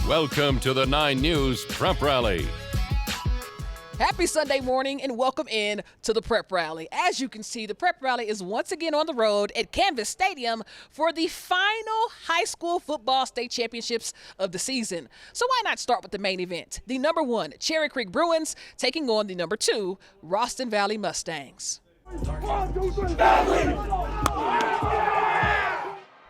Welcome to the 9 News Prep Rally. Happy Sunday morning and welcome in to the Prep Rally. As you can see, the Prep Rally is once again on the road at Canvas Stadium for the final high school football state championships of the season. So why not start with the main event? The number 1 Cherry Creek Bruins taking on the number 2 Ralston Valley Mustangs.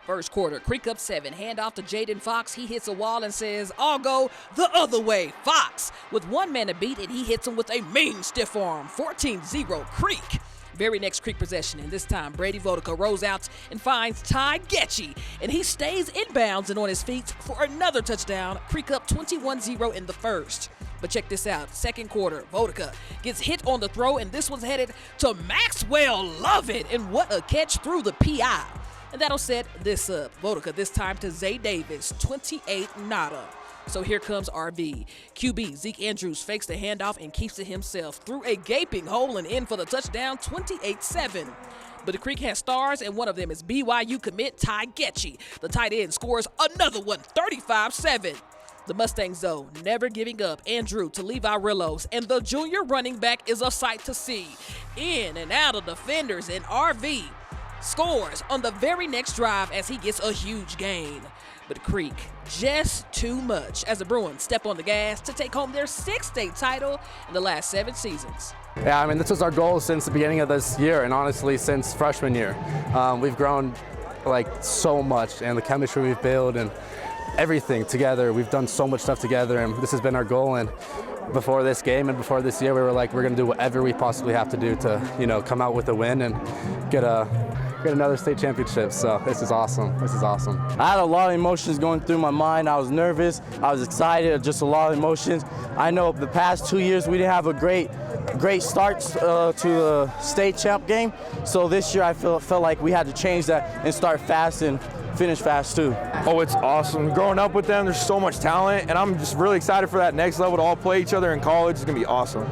First quarter, Creek up 7. Hand off to Jaden Fox. He hits a wall and says, "I'll go the other way." Fox with 1 man to beat, and he hits him with a mean stiff arm. 14-0 Creek. Very next Creek possession, and this time Brady Vodica rolls out and finds Ty Getchy, and he stays inbounds and on his feet for another touchdown. Creek up 21-0 in the first. But check this out. Second quarter, Vodica gets hit on the throw, and this one's headed to Maxwell Lovett, and what a catch through the PI. And that'll set this up. Vodica this time to Zay Davis, 28 nada. So here comes RV. QB Zeke Andrews fakes the handoff and keeps it himself through a gaping hole and in for the touchdown, 28-7. But the Creek has stars, and one of them is BYU commit Ty Getchy. The tight end scores another one, 35-7. The Mustangs, though, never giving up. Andrew to Levi Rillos, and the junior running back is a sight to see. In and out of defenders, and RV scores on the very next drive as he gets a huge gain. But Creek, just too much as the Bruins step on the gas to take home their 6th state title in the last 7 seasons. Yeah, I mean, this was our goal since the beginning of this year, and honestly, since freshman year. We've grown like so much, and the chemistry we've built and everything together. We've done so much stuff together, and this has been our goal. And before this game and before this year, we were like, we're going to do whatever we possibly have to do to, come out with a win and get another state championship. So this is awesome. This is awesome. I had a lot of emotions going through my mind. I was nervous. I was excited. Just a lot of emotions. I know the past 2 years we didn't have a great start to the state champ game. So this year I felt like we had to change that and start fast and finish fast too. Oh, it's awesome. Growing up with them, there's so much talent, and I'm just really excited for that next level to all play each other in college. It's gonna be awesome.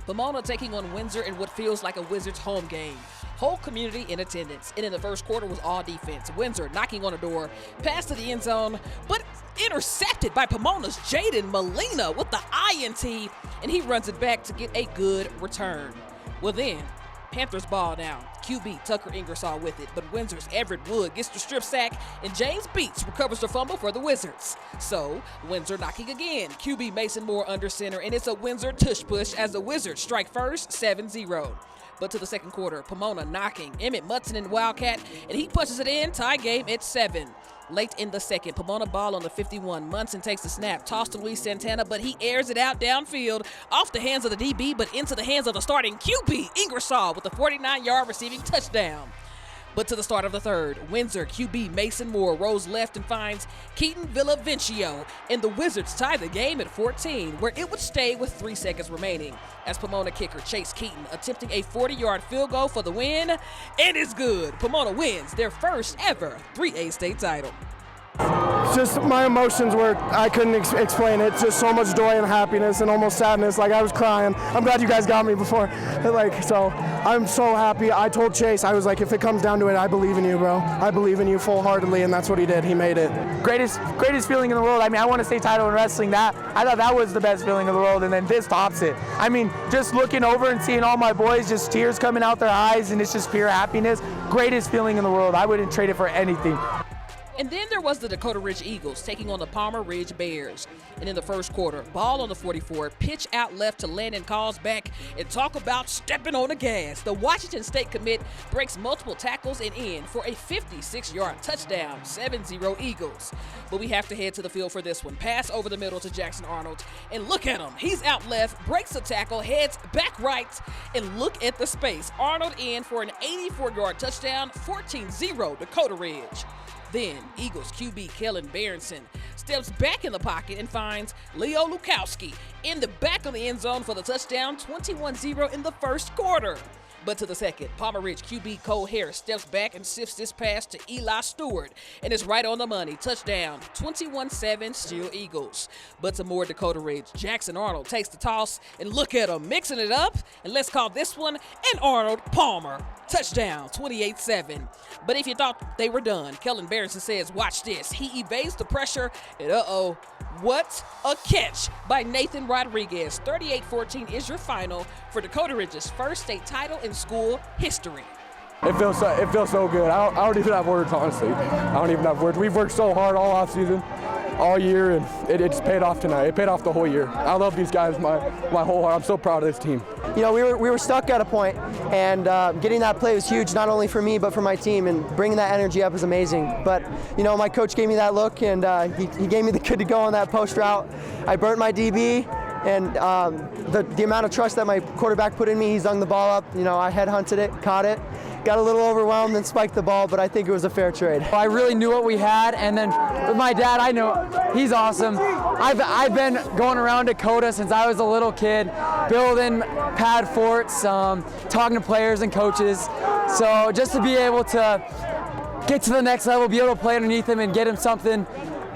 Pomona taking on Windsor in what feels like a Wizards home game. Whole community in attendance, and in the first quarter was all defense. Windsor knocking on a door, pass to the end zone, but intercepted by Pomona's Jaden Molina with the INT, and he runs it back to get a good return. Well then, Panthers ball down. QB Tucker Ingersoll with it, but Windsor's Everett Wood gets the strip sack, and James Beats recovers the fumble for the Wizards. So, Windsor knocking again. QB Mason Moore under center, and it's a Windsor tush push as the Wizards strike first, 7-0. But to the second quarter, Pomona knocking. Emmett Mutson and Wildcat, and he pushes it in, tie game at 7. Late in the second, Pomona ball on the 51. Munson takes the snap, tossed to Luis Santana, but he airs it out downfield, off the hands of the DB, but into the hands of the starting QB, Ingersoll, with a 49-yard receiving touchdown. But to the start of the third, Windsor QB Mason Moore rolls left and finds Keaton Villavicencio, and the Wizards tie the game at 14, where it would stay with 3 seconds remaining, as Pomona kicker Chase Keaton attempting a 40-yard field goal for the win, and it's good. Pomona wins their first ever 3A state title. Just my emotions were, I couldn't explain it. Just so much joy and happiness and almost sadness. Like I was crying. I'm glad you guys got me before. So I'm so happy. I told Chase, I was like, if it comes down to it, I believe in you, bro. I believe in you full-heartedly, and that's what he did. He made it. Greatest feeling in the world. I mean, I won a state title in wrestling. I thought that was the best feeling in the world, and then this tops it. I mean, just looking over and seeing all my boys, just tears coming out their eyes, and it's just pure happiness. Greatest feeling in the world. I wouldn't trade it for anything. And then there was the Dakota Ridge Eagles taking on the Palmer Ridge Bears. And in the first quarter, ball on the 44, pitch out left to Landon calls back, and talk about stepping on the gas. The Washington State commit breaks multiple tackles and in for a 56-yard touchdown, 7-0 Eagles. But we have to head to the field for this one. Pass over the middle to Jackson Arnold, and look at him. He's out left, breaks the tackle, heads back right, and look at the space. Arnold in for an 84-yard touchdown, 14-0 Dakota Ridge. Then, Eagles QB Kellen Berenson steps back in the pocket and finds Leo Lukowski in the back of the end zone for the touchdown, 21-0 in the first quarter. But to the second, Palmer Ridge QB Cole Harris steps back and sifts this pass to Eli Stewart, and it's right on the money. Touchdown, 21-7, still Eagles. But to more Dakota Ridge, Jackson Arnold takes the toss, and look at him mixing it up, and let's call this one an Arnold Palmer Touchdown, 28-7. But if you thought they were done, Kellen Berenson says, watch this. He evades the pressure, and what a catch by Nathan Rodriguez. 38-14 is your final for Dakota Ridge's first state title in school history. It feels so good. I don't even have words, honestly. I don't even have words. We've worked so hard all off season, all year, and it's paid off tonight. It paid off the whole year. I love these guys, my whole heart. I'm so proud of this team. You know, we were stuck at a point, and getting that play was huge, not only for me but for my team, and bringing that energy up was amazing. But you know, my coach gave me that look, and he gave me the good to go on that post route. I burnt my DB, and the amount of trust that my quarterback put in me, he zung the ball up. You know, I headhunted it, caught it. Got a little overwhelmed and spiked the ball, but I think it was a fair trade. I really knew what we had, and then with my dad, I know he's awesome. I've been going around Dakota since I was a little kid, building pad forts, talking to players and coaches. So just to be able to get to the next level, be able to play underneath him and get him something,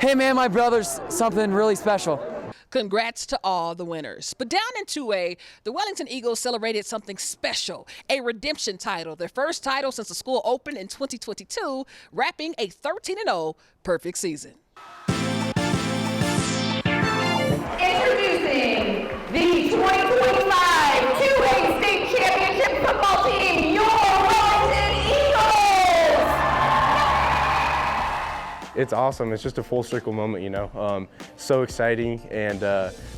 him and my brothers, something really special. Congrats to all the winners. But down in 2A, the Wellington Eagles celebrated something special, a redemption title, their first title since the school opened in 2022, wrapping a 13-0 perfect season. Introducing the 2025 2A State Championship football team, your Wellington Eagles! It's awesome. It's just a full circle moment, you know. So exciting, and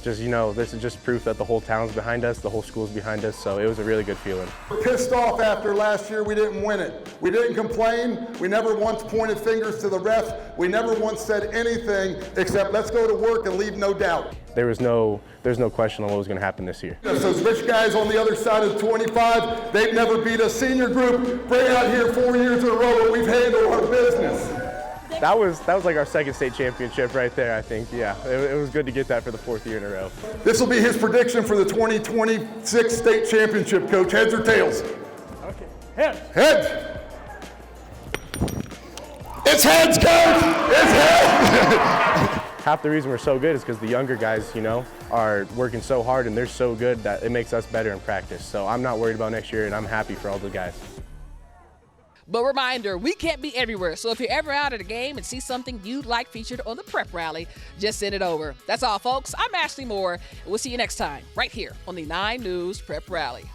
just, you know, this is just proof that the whole town's behind us, the whole school's behind us, so it was a really good feeling. We're pissed off after last year we didn't win it. We didn't complain. We never once pointed fingers to the refs. We never once said anything except let's go to work and leave no doubt. There's no question on what was going to happen this year. Those rich guys on the other side of 25, they've never beat a senior group. Bring it out here 4 years in a row, and we've handled our business. That was like our second state championship right there, I think. Yeah, it was good to get that for the 4th year in a row. This will be his prediction for the 2026 state championship, Coach. Heads or tails? Okay. Heads. Heads. It's heads, Coach. It's heads. Half the reason we're so good is because the younger guys, you know, are working so hard and they're so good that it makes us better in practice. So I'm not worried about next year, and I'm happy for all the guys. But reminder, we can't be everywhere, so if you're ever out at a game and see something you'd like featured on the Prep Rally, just send it over. That's all, folks. I'm Ashley Moore, and we'll see you next time right here on the 9 News Prep Rally.